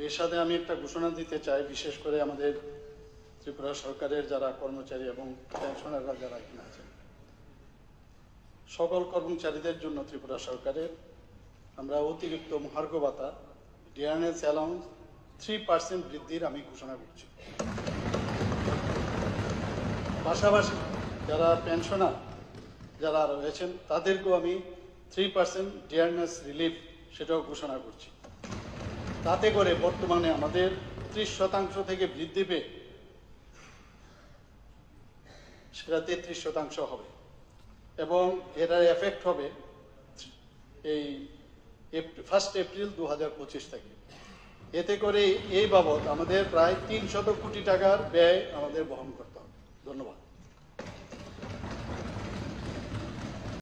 এর সাথে আমি একটা ঘোষণা দিতে চাই, বিশেষ করে আমাদের ত্রিপুরা সরকারের যারা কর্মচারী এবং পেনশনাররা যারা এখানে আছেন, সকল কর্মচারীদের জন্য ত্রিপুরা সরকারের আমরা অতিরিক্ত মহার্ঘ ভাতা ডিয়ারনেস অ্যালাউন্স 3% বৃদ্ধির আমি ঘোষণা করছি। পাশাপাশি যারা পেনশনার যারা রয়েছেন তাদেরকেও আমি 3% ডিয়ারনেস রিলিফ সেটাও ঘোষণা করছি। তাতে করে বর্তমানে আমাদের 30% থেকে বৃদ্ধি পেয়ে সেটা 33% হবে এবং এটার এফেক্ট হবে এই 1 এপ্রিল 2025 থেকে। এতে করে এই বাবদ আমাদের প্রায় 300 কোটি টাকার ব্যয় আমাদের বহন করতে হবে। ধন্যবাদ।